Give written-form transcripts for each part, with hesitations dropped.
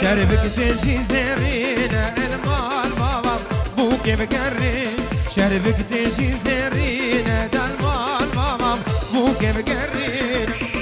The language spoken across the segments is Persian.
شربك تجي زيرينا المال بابا بوك بقري شربك تجي زيرينا دا المال بابا بوك بقري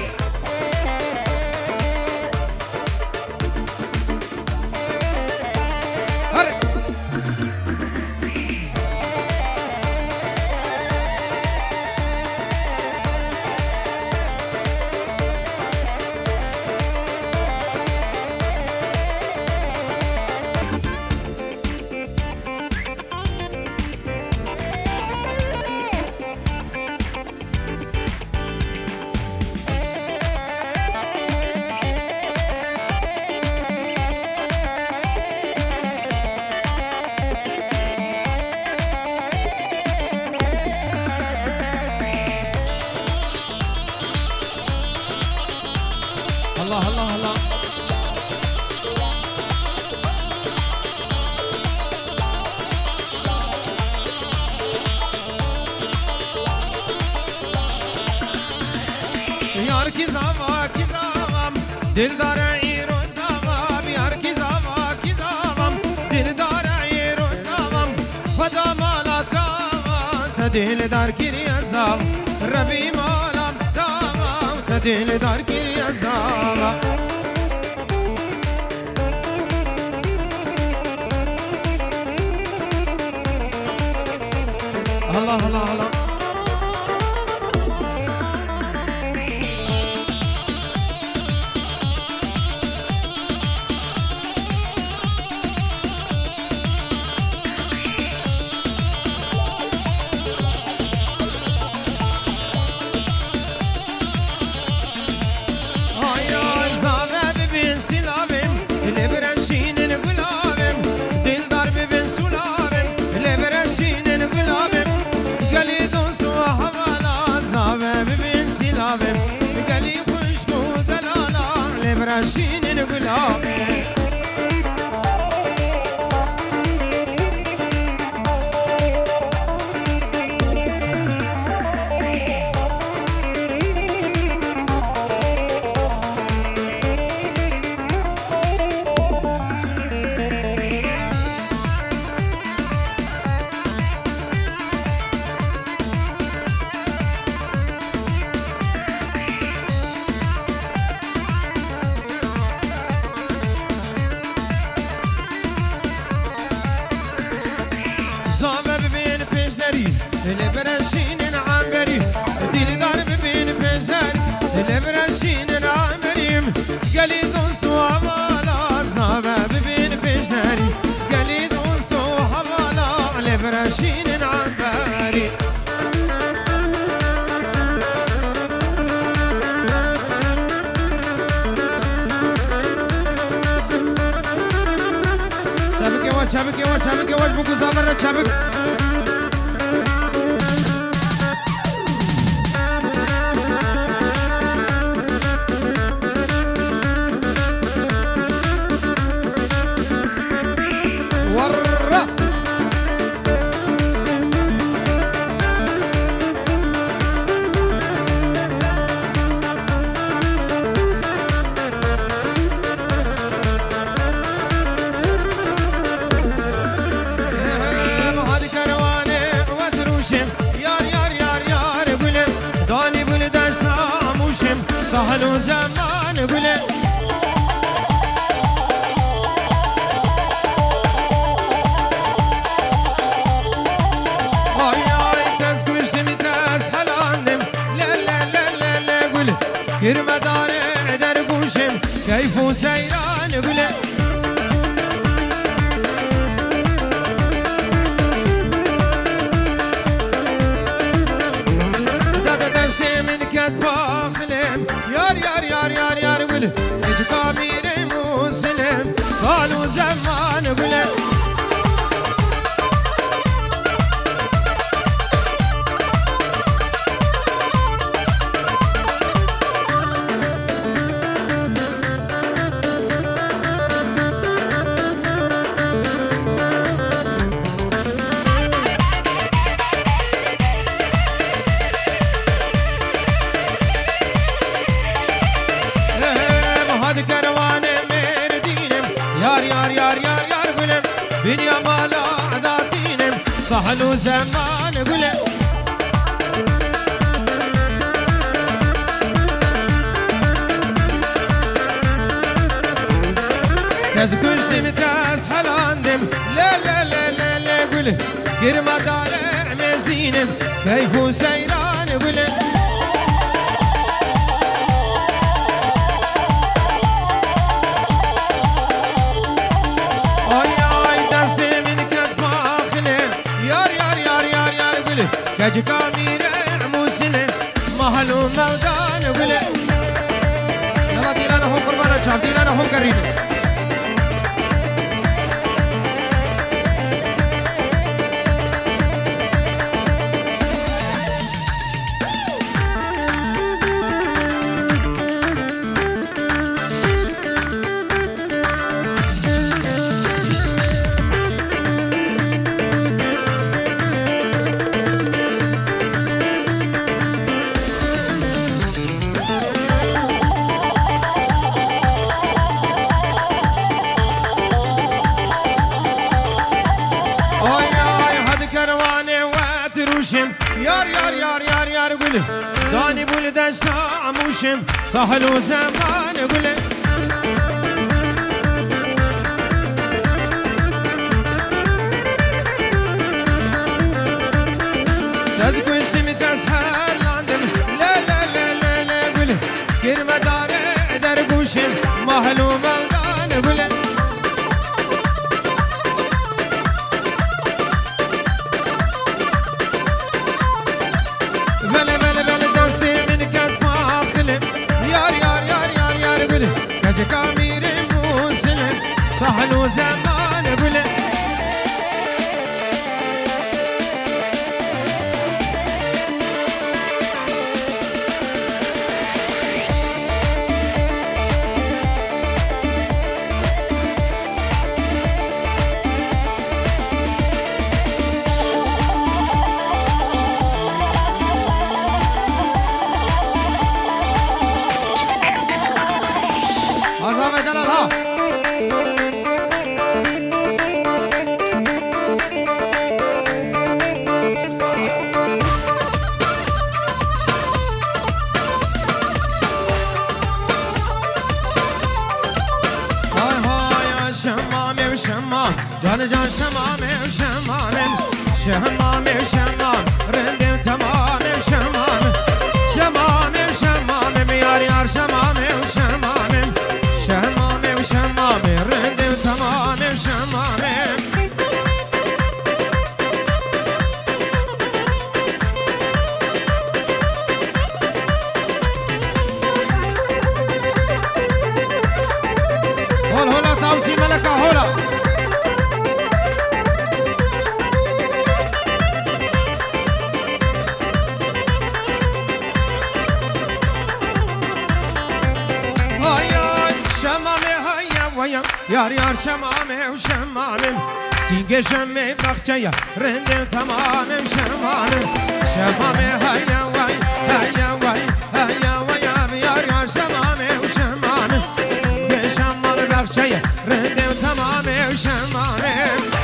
الله الله الله یار کی زاوام دلدار ایرو زاوام یار کی زاوام دلدار ایرو زاوام فدا مالا تاوام تا دلدار کی زاوام ربی مالا تاوام تا دلدار کی زاوام الله الله الله قالي خشكو دلالا لبراشين القلابي زاوه ببین پیشدری دل برشین عمری دل دار ببین پیشدری دل برشین عمریم گلی دوست و حوالا زاوه ببین پیشدری گلی دوست و حوالا دل برشین عمری çabuk yavaş bu kızlarla çabuk. Varra. سهل وزمان قولي هاي تسكوش متسهل عندم لا لا لا لا لا قولي كرم داري درقوشم كيف سيران قولي يار قولي اجي كبير مسلم صالوا زمان قولي هذا كروان يار يار يار يار قلم بنيا مالا عداتينم صحن وزمان قلم تز كل سمتاز حلاندم لا لا لا لا لا قلم قرم طالع مزينم كيف سيران قلم كجك أمير مسلم مهلو مودان قلة يلا ديلانا هم قربانا شاف ديلانا هم قريبا يار يار يار يار يار قوله داني بولد ساموشم سهل وزمان قوله تزكون سمت اسهل عندم لا لا لا لا لا قوله كرمة دار درقوشم مهل ومودان قوله كجك أمير مسلم سهل وزمان قلة جان جان شمام شمام شمام شمام رندم تمام شمام شمام شمام يار يار شمام شمام شمام شمام رندم تمام شمام هولا هولا تاوسي ملكة هولا يار يار شمامي وشمامي سينجي شمي بخشيا رندم تمام شمامي شمامي هيا وي هيا وي هيا وي يار يار شمامي وشمامي سينجي شمامي بخشيا رندم تمام شمامي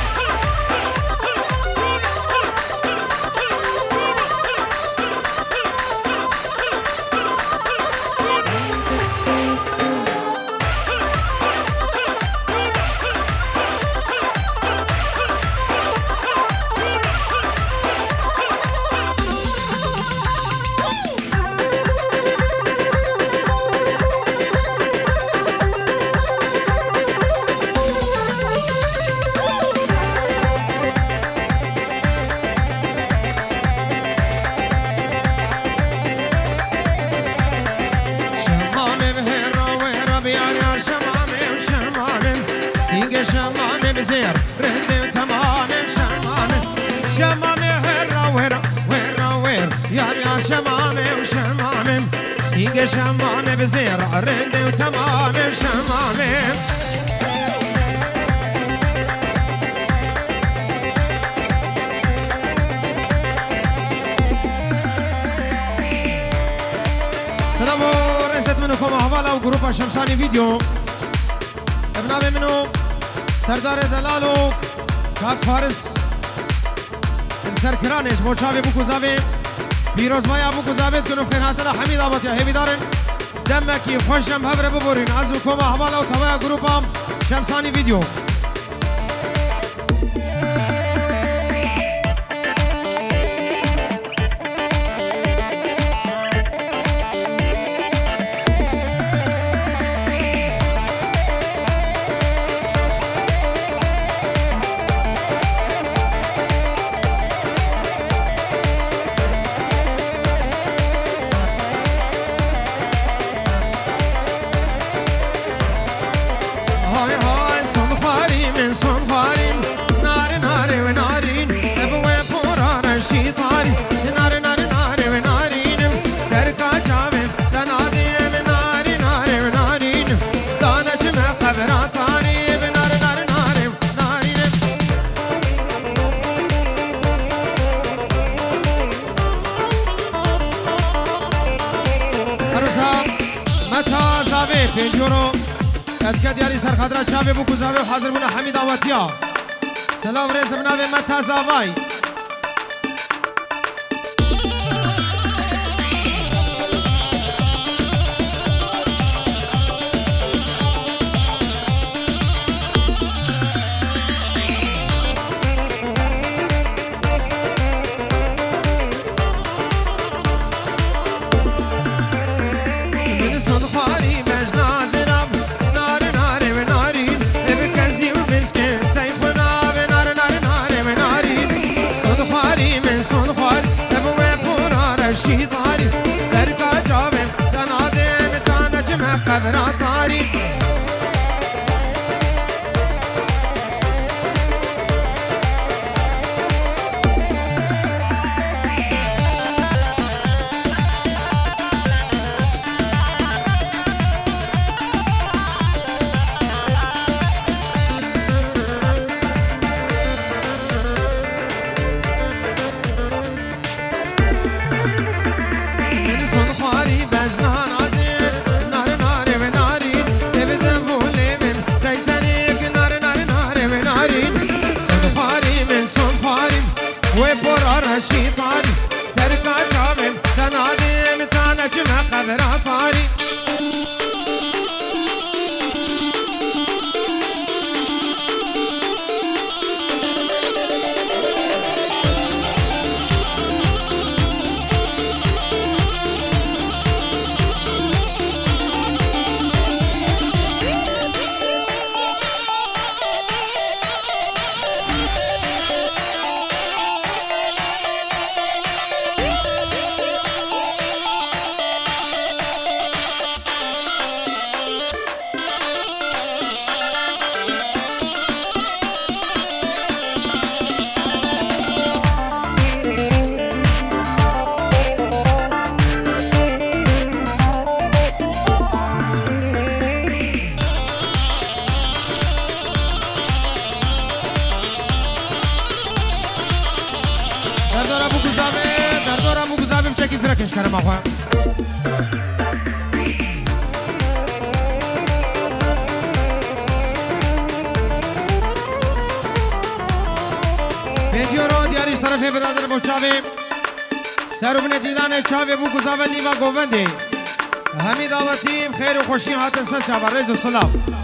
شمامي بزير رندم تمام شمامي شمامي هرا ويرا ويرا وير يا شمامي وشمامي سينجي شمامي بزير رندم تمام شمامي سلام ورزت منكم أهوالا وجروب شمساني فيديو ابنابي منو سردار دلالو کاک فارس سرکرانش موچاوی بو کوزاوی پیروز مایا بو کوزاوی کنو خیر هاتلا حمید آباد یا همی دارن دمکی خوشم هبره ببورین از کوما حوالا و توای گروپام شمسانی ویدیو پنجورو کد یاری سر خضرا چاوی بو کوزاوی حاضر بونا حمید آواتیا سلام رئیس بناوی متا زاوای چاوی بو گزاوه نیما گوونده همی دعوتیم خیر و خوشی هاتن سن چاوه رز و سلام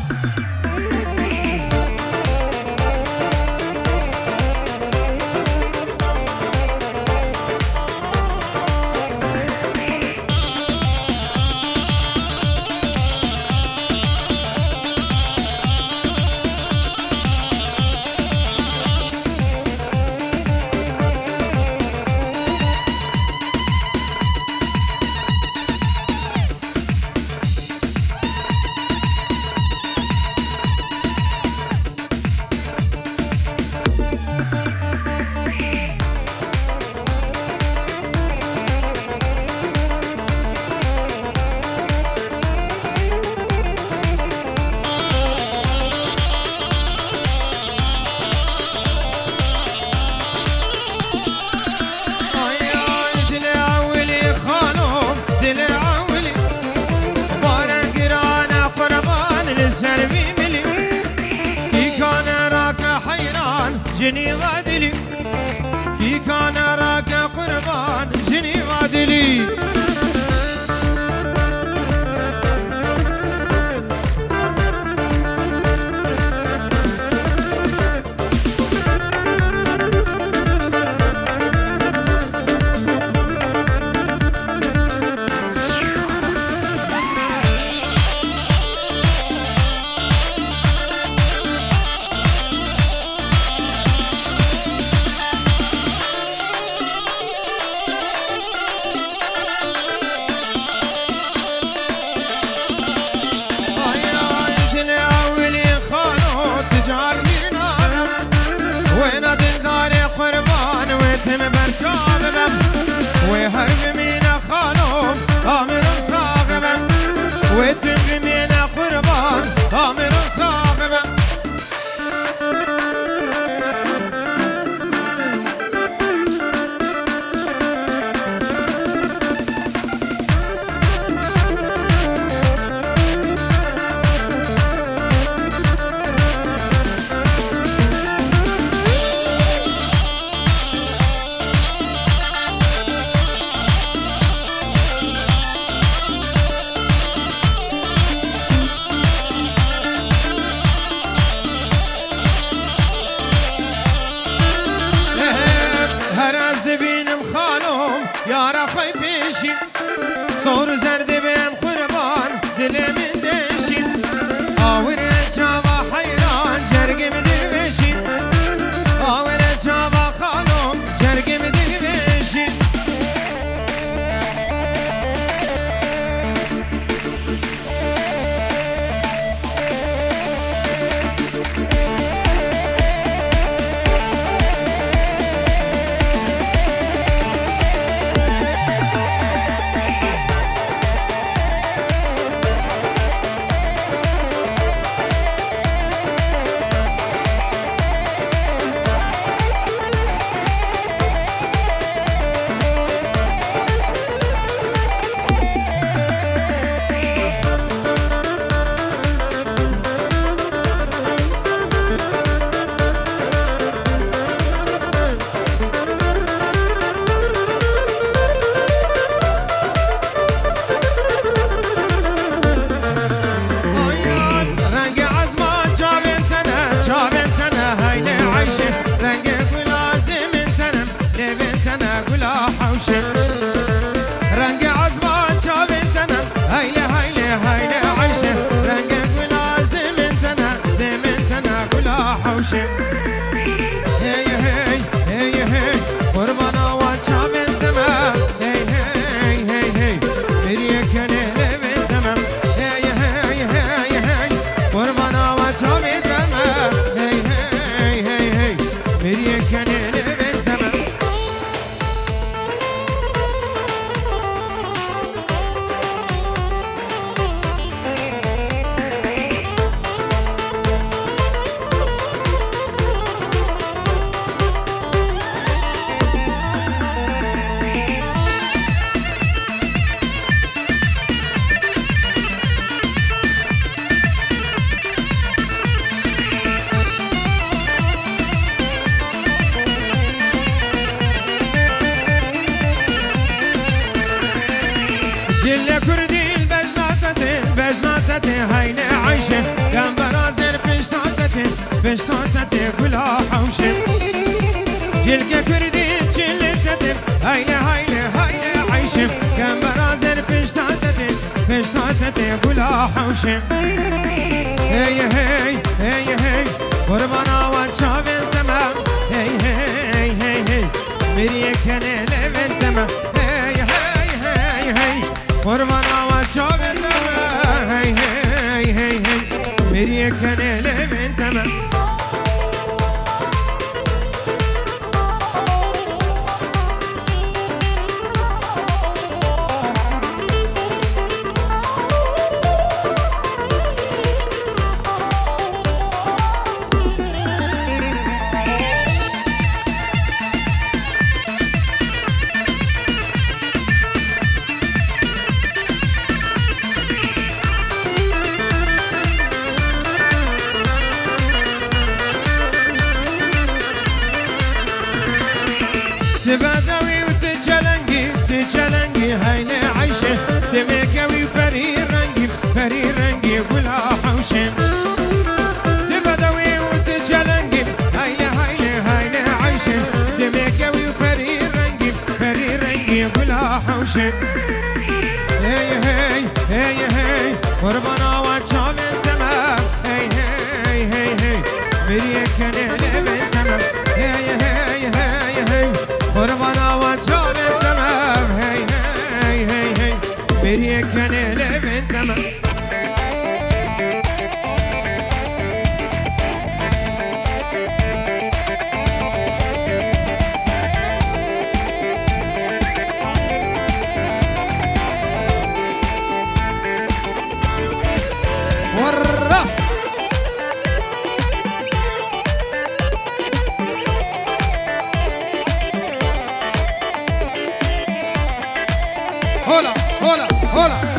سر بی ملی کی کان جني غادلي كي كان راك قربان جني غادلي وهرب من خالهم آمر صاغبم وتنغ من قربان آمر صاغبم صور زرد بهم قربان دل من دشين آوره جاوا حيران جرگم دل بشين آوره جاوا خانم جرگم دل بشين رنگ گلاش من تنم لبن تنه گلا حوشه رنگ عزمان چا من تنم هیله هیله هیله عیشه رنگ گلاش من تنه گلا حوشه هی هی هی هی قربان آوان چا من تمام هی هی هی هی بریه کنه لبن تمام هی هی هی هی قربان آوان چا من تمام هی هی هی هی بریه کنه لبن تمام هيني عايشة قام برازر بشتاتتي كلها حوشة جلقة كردي جلتتي هيني عايشة قام برازر بشتاتتي كلها حوشة هي هي هي هي قربانا واتشافن تمام هي هي هي هي مريك انا لبن تمام هي هي هي هي قربانا واتشافن تمام هي هي هي هي مريك انا لبن تمام عاشق هی هی هی هی قربانا و چاوین تمام هی هی هی هی میری کنه لبین تمام هی هی هی هی قربانا و چاوین تمام هی هی هی هی میری کنه لبین تمام Hola, hola, hola.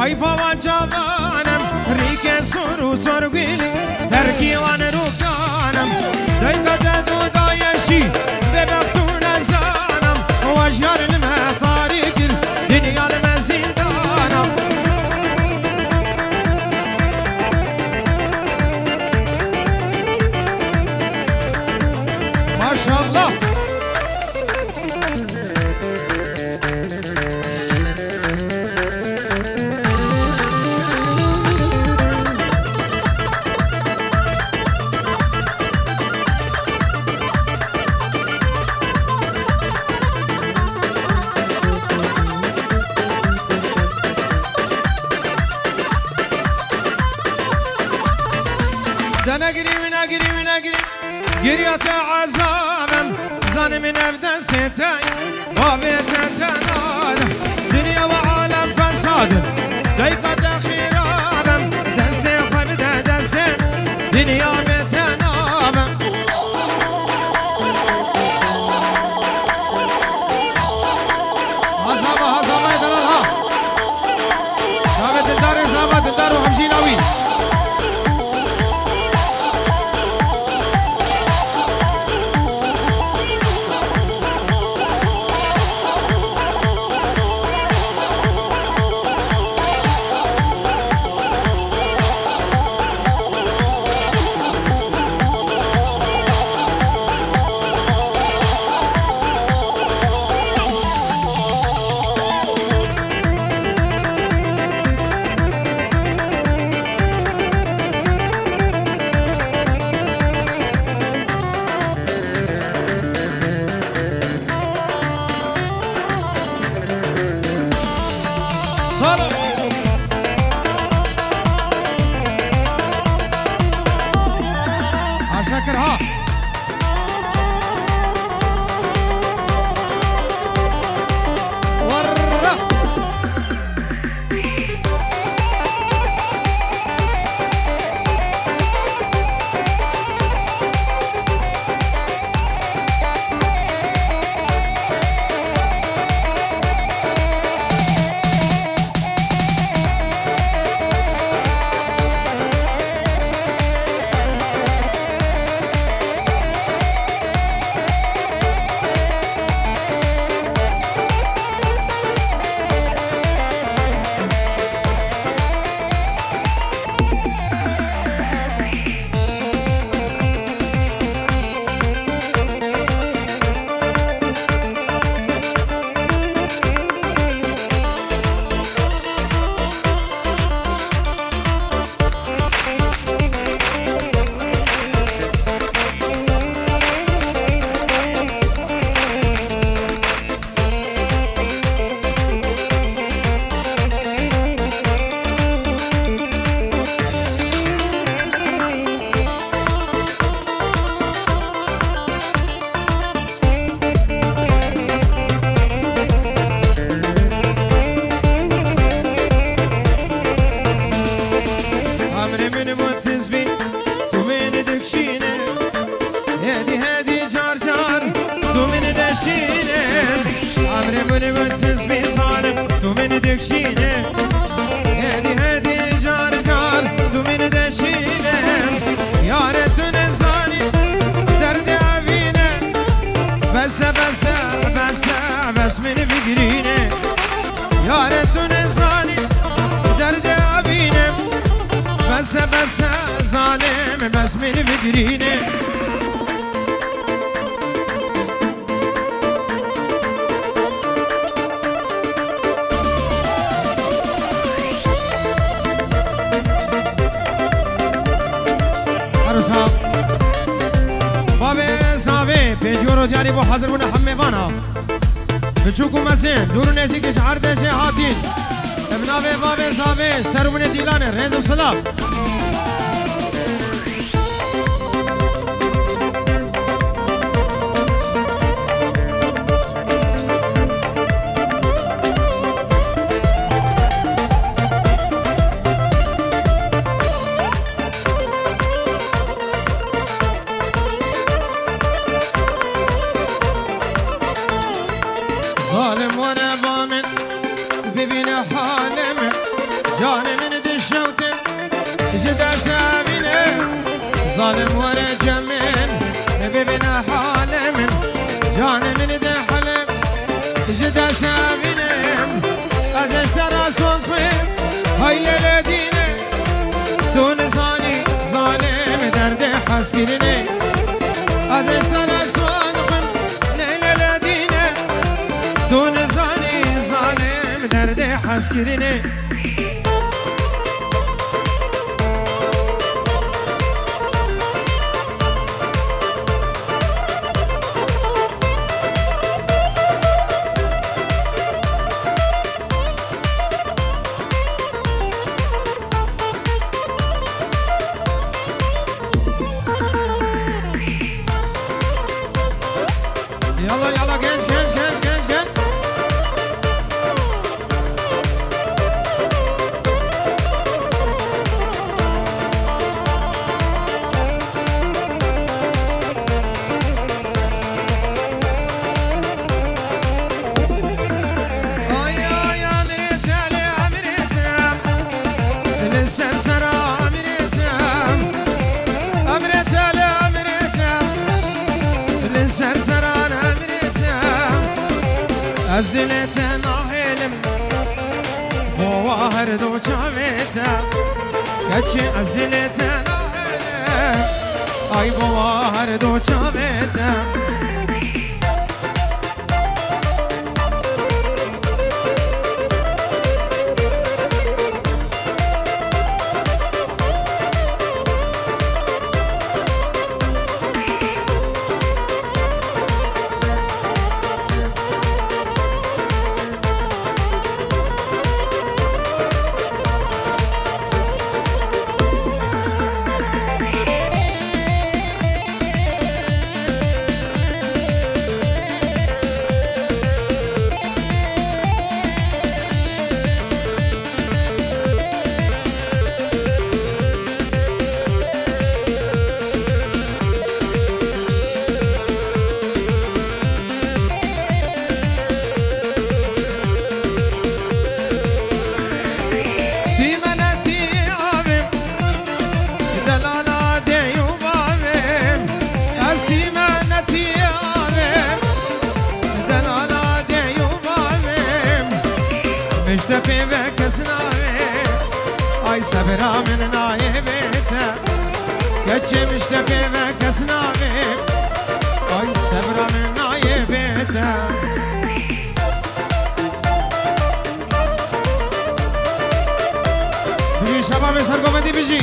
حيفا وجبانم ريك سورو سورغيلي تركي وانا روكانم دايقا دادو دايشي ببقتون زانم وجهر لما طريق الدنيا لما زندانم ما شاء الله قريت عذابم زان من ابدا ستاي وبيت تنال دنيا وعالم فساد دقيقة خرابم دستي خبده دستي دنيا بتنابم هصابة يدلالها صابت الدار وحمشي ناوي شكرها ورا عمري من متزبي تومين دكشينه هادي جار تومين دشينه عمري من متزبي صالم تومين دكشينه هادي جار تومين دشينه يا ريت نزاني درد عفينه بس من بقرينه يا ريت نزاني درد عفينه بس ظالم بس من بقرينه عروسها بابي صافي بيجورو ديالي بو حاضر بنا حميبانا بتشوكو مسين دورو نزيكش عرضه شي هاتين ابنابي بابي صافي سرو من ديلانه ريزم سلام ظالم وانا ضامن ببينا حالم جاني من دشوتم جدا سامنه ظالم وانا جمن ببينا حالم جاني من دحلم جدا سامنه ازشترى صنفي هاي للدينه دون ظالم درد حسكرني ازشترى صنفي للدينه دون ظالم درد حسكرني يلا genç سرسر أمرتم للسرسر أمرتم از دلت ناهلم بواهر دو چاویتم کچه از دلت ناهلم ای بواهر دو چاویتم مشتبه وكس ناوي اي صبرا من نايبته كتش مشتبه وكس ناوي اي صبرا من نايبته بيجي شباب سرقومدي بيجي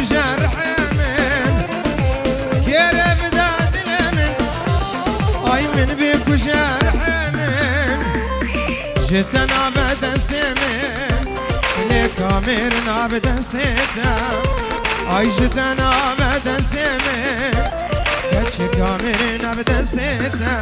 جرح من كير بداد الامن اي من بيك جرح جتنا بدستمه لكامرنا بدستتا آی جتنا بدستمه کچ کامرنا بدستتا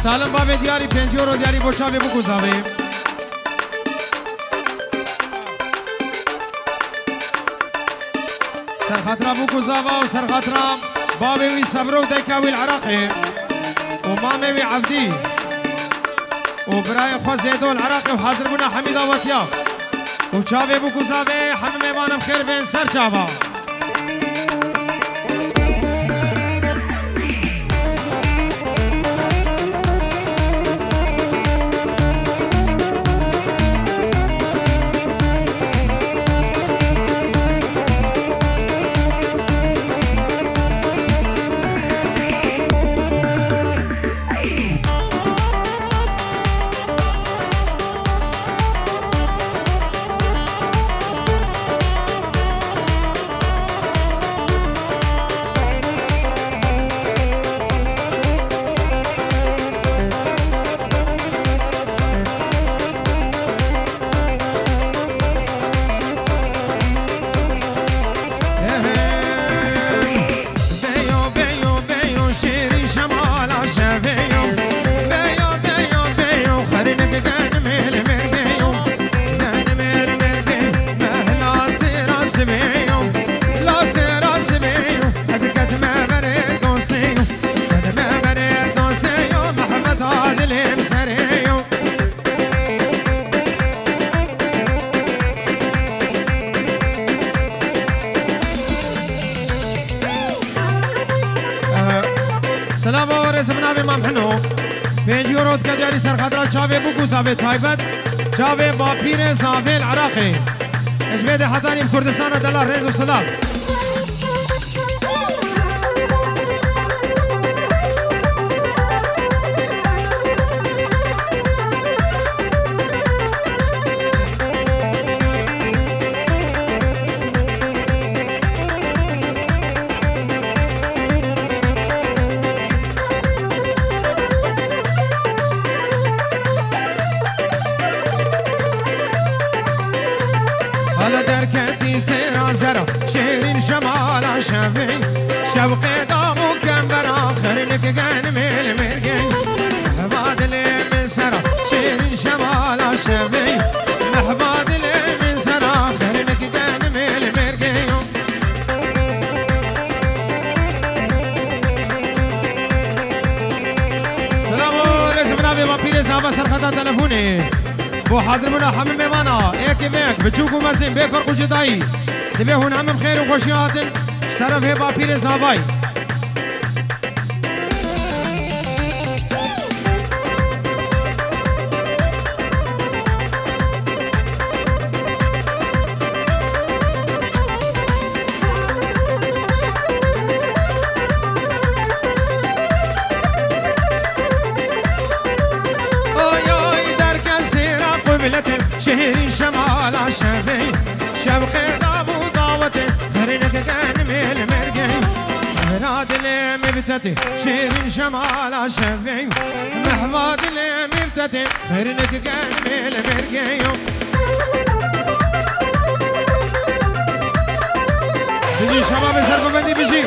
سالم بابه دیاری پنجور و دیاری بچاوه بگذاوه سرخطره بگذاوه و سرخطره بابه وی صبره و دیکاوی العراقه و مامه وی عبدی و برای خوزیدو العراقه و حاضر بنا حمید آواتیا و چاوه بگذاوه همه میوانم خیر بین سر چاوه سلام آوره سمنا به ممحنو 5 یورو که دیاری سرخدرا چاوه بگو زاوه تایبت چاوه با پیر زاوه العراقی اجبید حتانیم کردستان دلار ریز و سلام شيرين شمال شافي شوقي دامو كمبر آخر لك كان ميل مرقين محباد لي من سرا شيرين شمال شافي محباد لي من سرا آخر لك كان ميل مرقين سلام عليكم بنابي وابيري صاحب سرخطا تلفوني بو حاضر منا حمل ميوانا ايك بيك بتشوكو مزين بفرق جدائي تبه هون هم خير وخوشيات اشترف هبا بير زاباي اوي در كسيرة قبلتي شهر شمال شافي شوقي دابو دعوتي خرينك كان ميل مرقي صبرات لي مبتتي شيرين شمال شافي محباد لي مبتتي خرينك كان ميل مرقي بيجي شباب سرقو بندي بيجي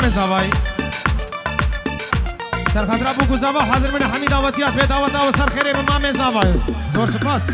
مام زاوای سر خاطر ابو گزاوا حاضر من حمید دعوتیات به دعوت او سر خیره به مام زاوای زور سپاس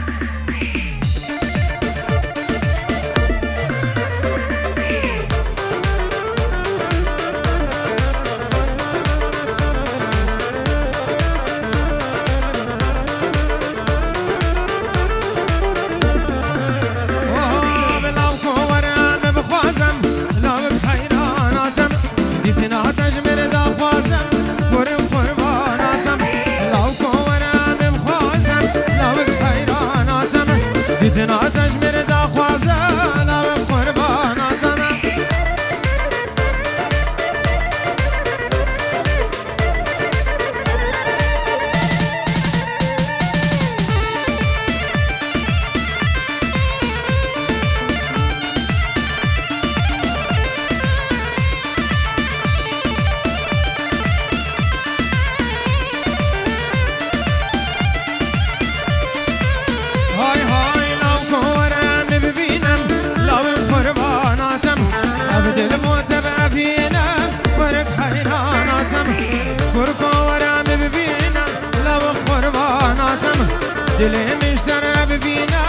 دلی مشتر ببینه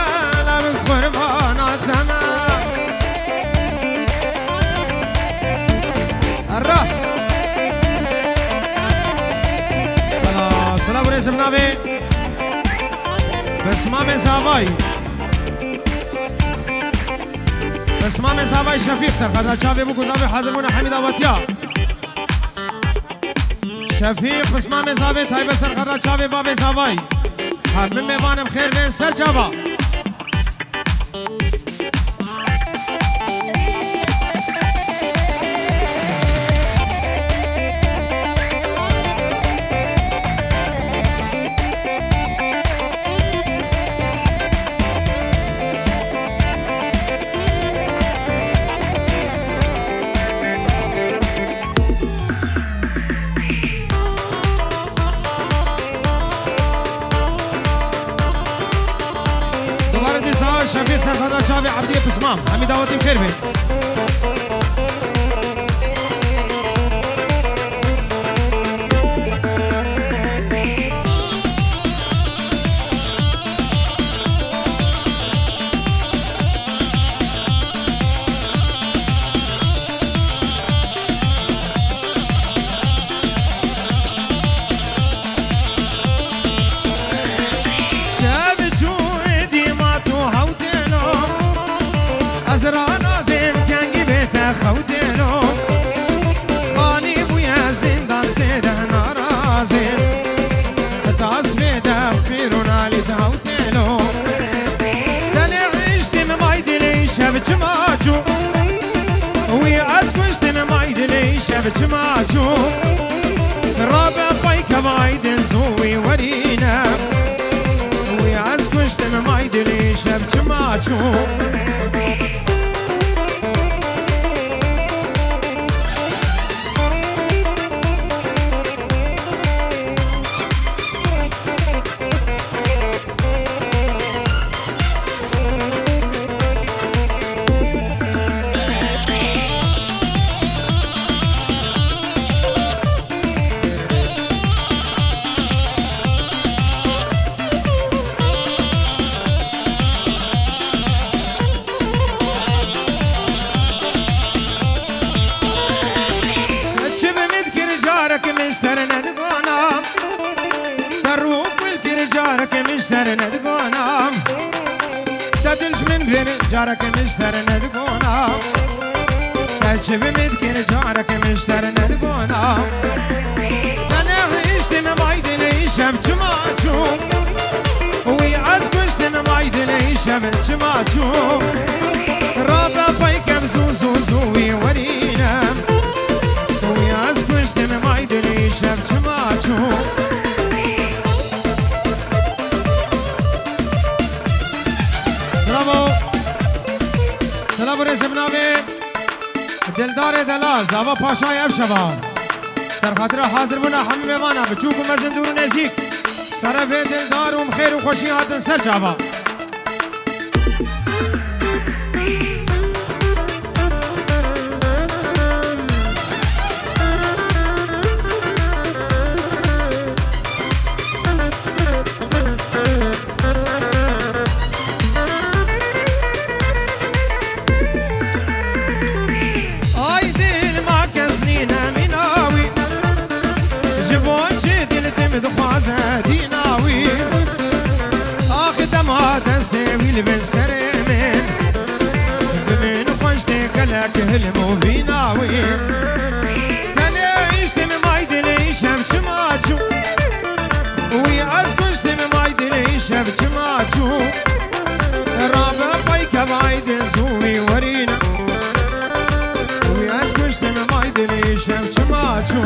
لب قرباناتم الرا بلا سلام رسم نبی بسمام زاوای بسمام زاوای شفیق سر خدا چاوی بو گزاوی حاضر بونه حمید آواتیا شفیق بسمام زاوی تایب سر خدا چاوی باب زاوای همه میوانم خیر بین سر جواب شفيق سر خضرا شافي عبدية بسمام حميد دعوتي بخير بين خوتلو خاني بويا زندان تده نارازي تاس بيدا بخيرونا لتهوتلو تاني عشتي ممايدي لي شبت ماجو ويا اسكشتي ممايدي لي شبت ماجو رابع بايك مايدن زوي ورينا ويا اسكشتي ممايدي لي شبت ماجو جارك مشتر ندقونا تجيب مدكن جارك مشتر ندقونا انا عشت مايد لي شمت ماجو وي عزكشت مايد لي شمت ماجو رابع بايكم زوزوزوي ورينا وي عزكشت مايد لي شمت ماجو سلامو سلام رسم نامه دلدار دلا زاوا پاشای افشوا سر خاطر حاضر بنا همه میوانا بچوک و مزندور و نزیک طرف دلدار و خیر و خوشی هاتن سر جاوا زادي ناوي آخد ما دستي ويل بسري من بمن خوشتي كلك هلمو بيناوي تنيشتي مايدلي شمت ماتشو وي أسكشتي مايدلي شمت ماتشو رابع بايك بايد زوي ورينا وي أسكشتي مايدلي شمت ماتشو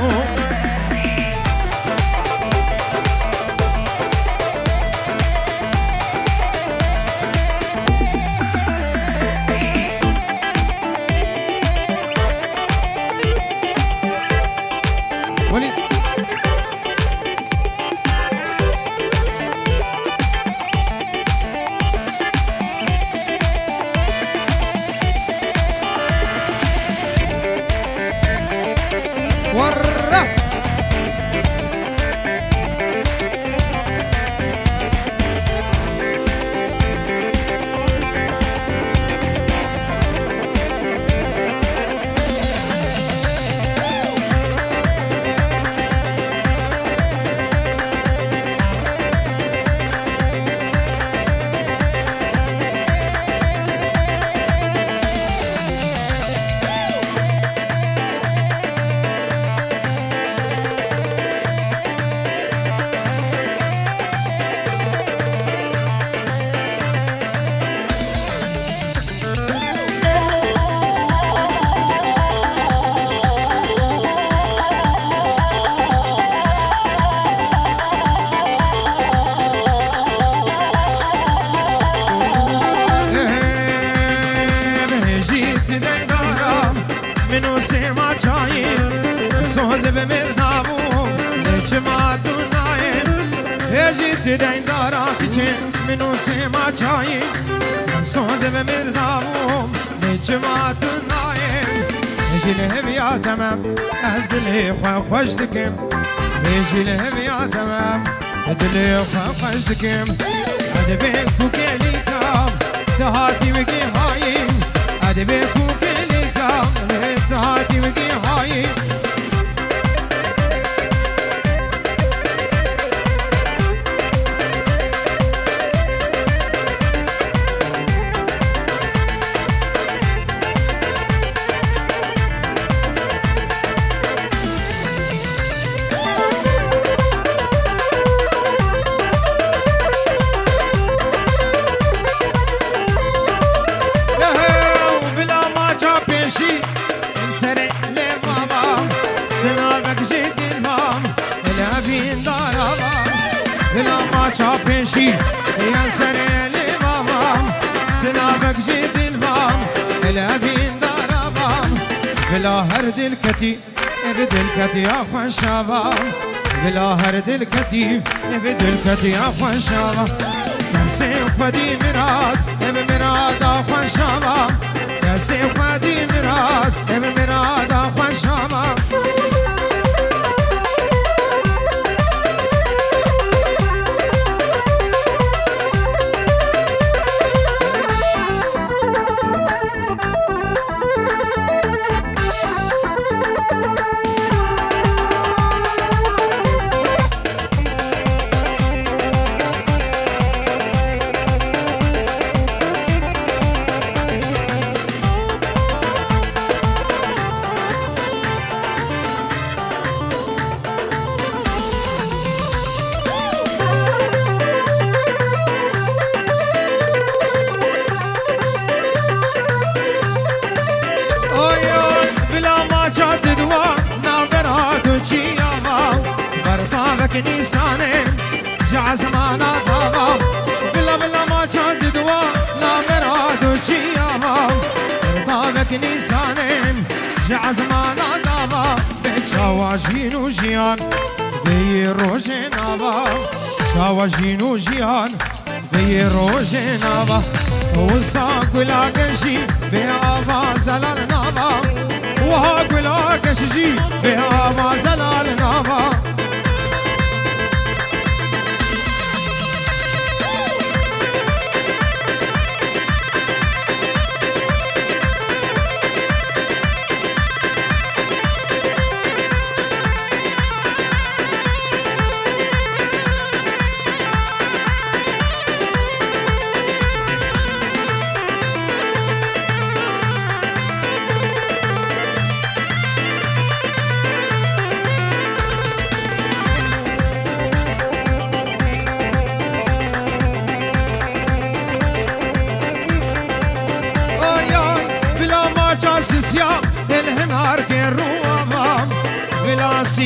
منو سما چایم سوز به مردابو لچما تو نایم هجیت دین دارا کچه منو سما چایم سوز به مردابو لچما تو نایم هجی لهم یا تمام از دلی خوش دکم هجی لهم یا تمام دلی خوش دکم ادبه کوکلی کام دهاتی بگی هایم ادبه کوکلی کام دهاتی بگی هایم چاپشی یا سرلی بابام سلامك جد البام الابين داربام بلا هر دل كتي بدل كتي يا خوان شباب بلا هر دل كتي بدل كتي يا خوان شباب كاسي خدي مراد مراد خوان شباب كاسي خدي مراد مراد خوان شباب نيساني جع زمانا ضابا بلا بلا ما جاد دوا لا مراد وجيابا ضابك نيساني جع زمانا ضابا بتشاواجين وجيان بي روجينابا شاواجين وجيان بي روجينابا وصاق ولا قشي بيابا زلال نابا وهاق ولا قشي بيابا زلال نابا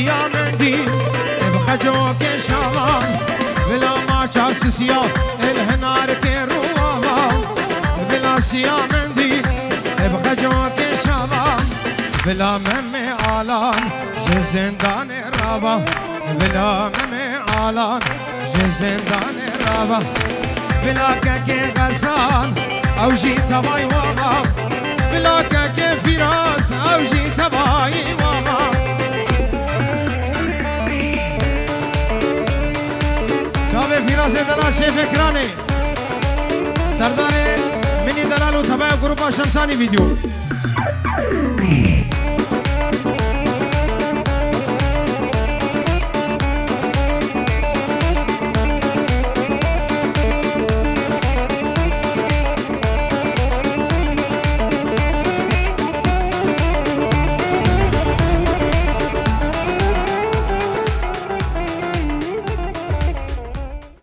سيامندي بخجوك شباب بلا ما جاس سيا الهنار كروابا بلا سيامندي بخجوك شباب بلا ممي آلان جزندان رابا بلا ممي آلان جزندان رابا بلا كاكي غزان او جي تباي وابا بلا كاكي فراس او جي تباي وابا شابه فراس دلال شيف اكراني سردار مني دلال و تباي گروپا شمساني فيديو